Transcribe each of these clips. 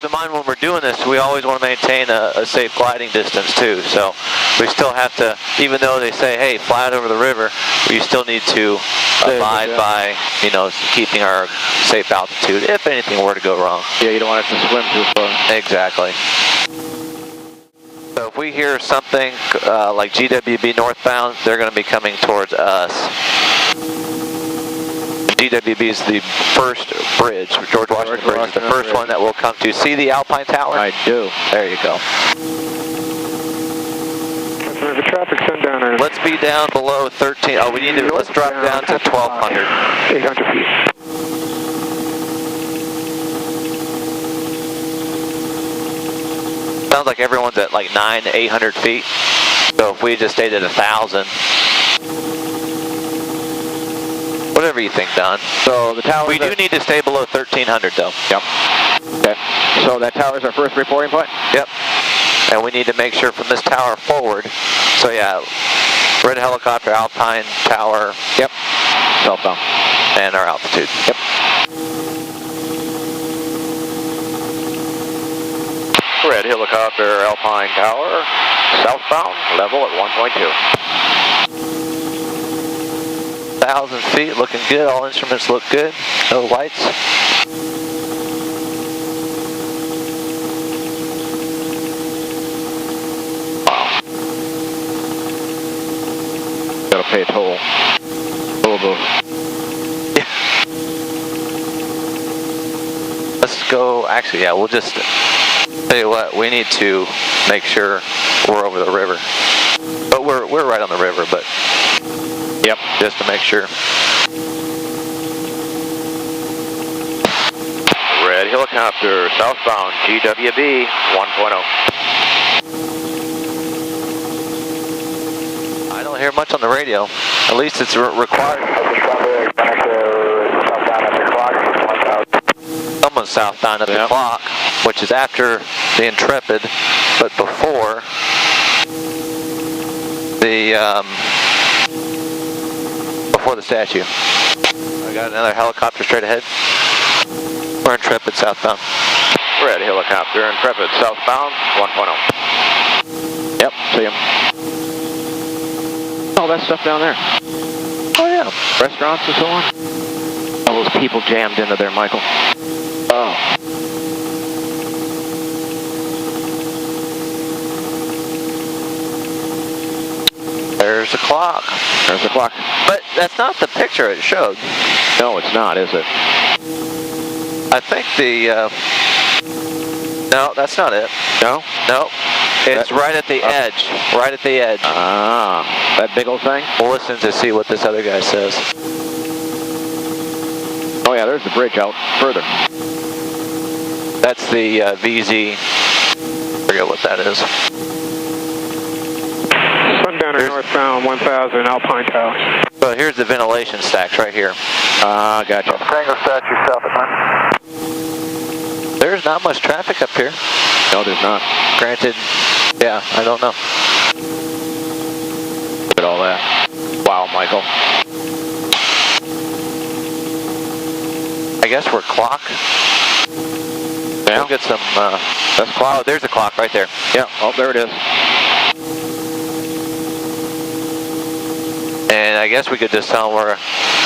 in mind when we're doing this, we always want to maintain a safe gliding distance too. So we still have to, even though they say, hey, fly out over the river, we still need to abide by, you know, keeping our safe altitude if anything were to go wrong. Yeah, you don't want it to swim too far. Exactly. So if we hear something like GWB northbound, they're going to be coming towards us. GWB is the first bridge, George Washington Bridge is the first one that we'll come to. See the Alpine Tower? I do. There you go. The traffic sundowner. Let's be down below 13. Oh, we need to, let's drop down to 1,200. 800 feet. Sounds like everyone's at like 900 to 800 feet. So if we just stayed at 1,000. Whatever you think, Don. So the tower. We do need to stay below 1,300 though. Yep. Okay. So that tower is our first reporting point? Yep. And we need to make sure from this tower forward. So yeah, red helicopter, Alpine Tower. Yep. Southbound. And our altitude. Yep. Red helicopter, Alpine Tower, southbound, level at 1.2. 1,000 feet, looking good. All instruments look good. No lights. Wow. Gotta pay a toll. Yeah. Let's go. Actually, yeah, we'll just tell you what. We need to make sure we're over the river. But we're right on the river. But yep, just to make sure. Red helicopter, southbound, GWB 1.0. I don't hear much on the radio. At least it's required. Someone's southbound at the clock, which is after the Intrepid, but before the statue. I got another helicopter straight ahead. We're Intrepid southbound. Red helicopter, Intrepid southbound 1.0. Yep, see him. All that stuff down there. Oh yeah, restaurants and so on. All those people jammed into there, Michael. Oh. There's the clock. There's the clock. But that's not the picture it showed. No, it's not, is it? I think the, no, that's not it. No? No. It's right at the edge. Right at the edge. Ah, that big old thing? We'll listen to see what this other guy says. Oh yeah, there's the bridge out further. That's the VZ. Forget what that is. Sundowner northbound 1,000 Alpine Tower. So here's the ventilation stacks right here. Ah, gotcha. Triangle statue south at 9. There's not much traffic up here. No, there's not. Granted, yeah, I don't know. Look at all that. Wow, Michael. I guess we're clock. Yeah. We'll get some, that's clock. Oh, there's a clock right there. Yeah, oh, there it is. And I guess we could just tell them we're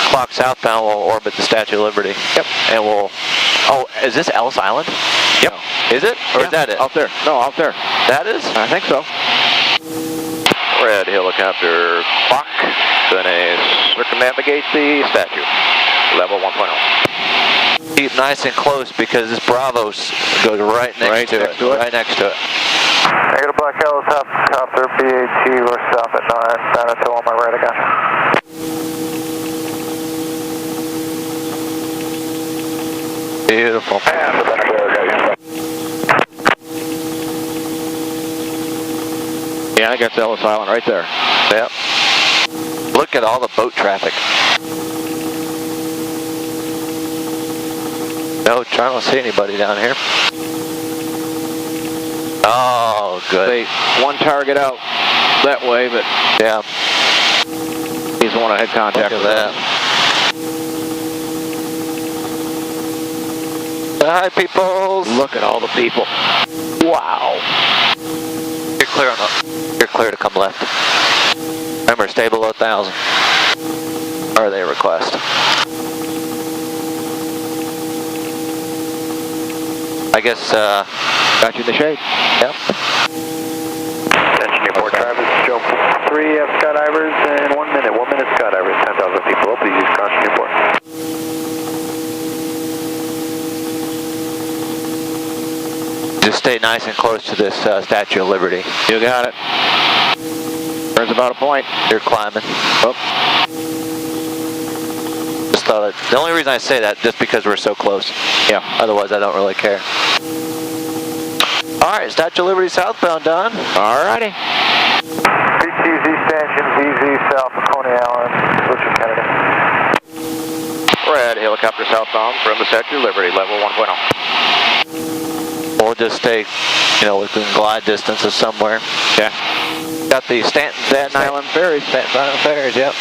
clock southbound, we'll orbit the Statue of Liberty. Yep. And we'll, oh, is this Ellis Island? Yep. Is it? Or is that it? Out there. No, out there. That is? I think so. Red helicopter, clock, gonna circumnavigate the statue, level 1.0. Keep nice and close because this Bravo goes right next to it. Right next to it. Negative Black Hills, helicopter, BAT, we're south at 9, 9 on my right again. Beautiful. Yeah, I think that's Ellis Island right there. Yep. Look at all the boat traffic. No, trying to see anybody down here. Oh, good. They one target out that way, but yeah, he's the one I had contact Look with. at Hi, people. Look at all the people. Wow. You're clear on the. You're clear to come left. Remember, stay below 1,000. Or they request. I guess. Got you in the shade. Yep. Attention Newport drivers, jump 3 Skydivers and 1 minute. 1 minute Skydivers, 10,000 people. Please use caution Newport. Just stay nice and close to this Statue of Liberty. You got it. There's about a point. You're climbing. Oh. Just thought the only reason I say that just because we're so close. Yeah. Otherwise, I don't really care. All right, Statue of Liberty southbound, Don. Alrighty. PTZ Stanchion, VZ south of Coney Island, Richard Kennedy. Red helicopter southbound from the Statue of Liberty, level 1.0. We'll just stay, within glide distance of somewhere. Yeah. Got the Staten Island ferries. Staten Island ferries, yep.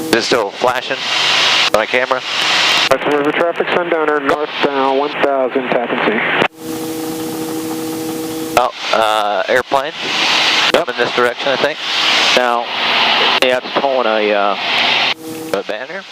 Is it still flashing on my camera? Hudson River traffic, sundowner, northbound 1000, tap and see. Oh, airplane. Coming this direction, I think. Now, yeah, it's towing a banner.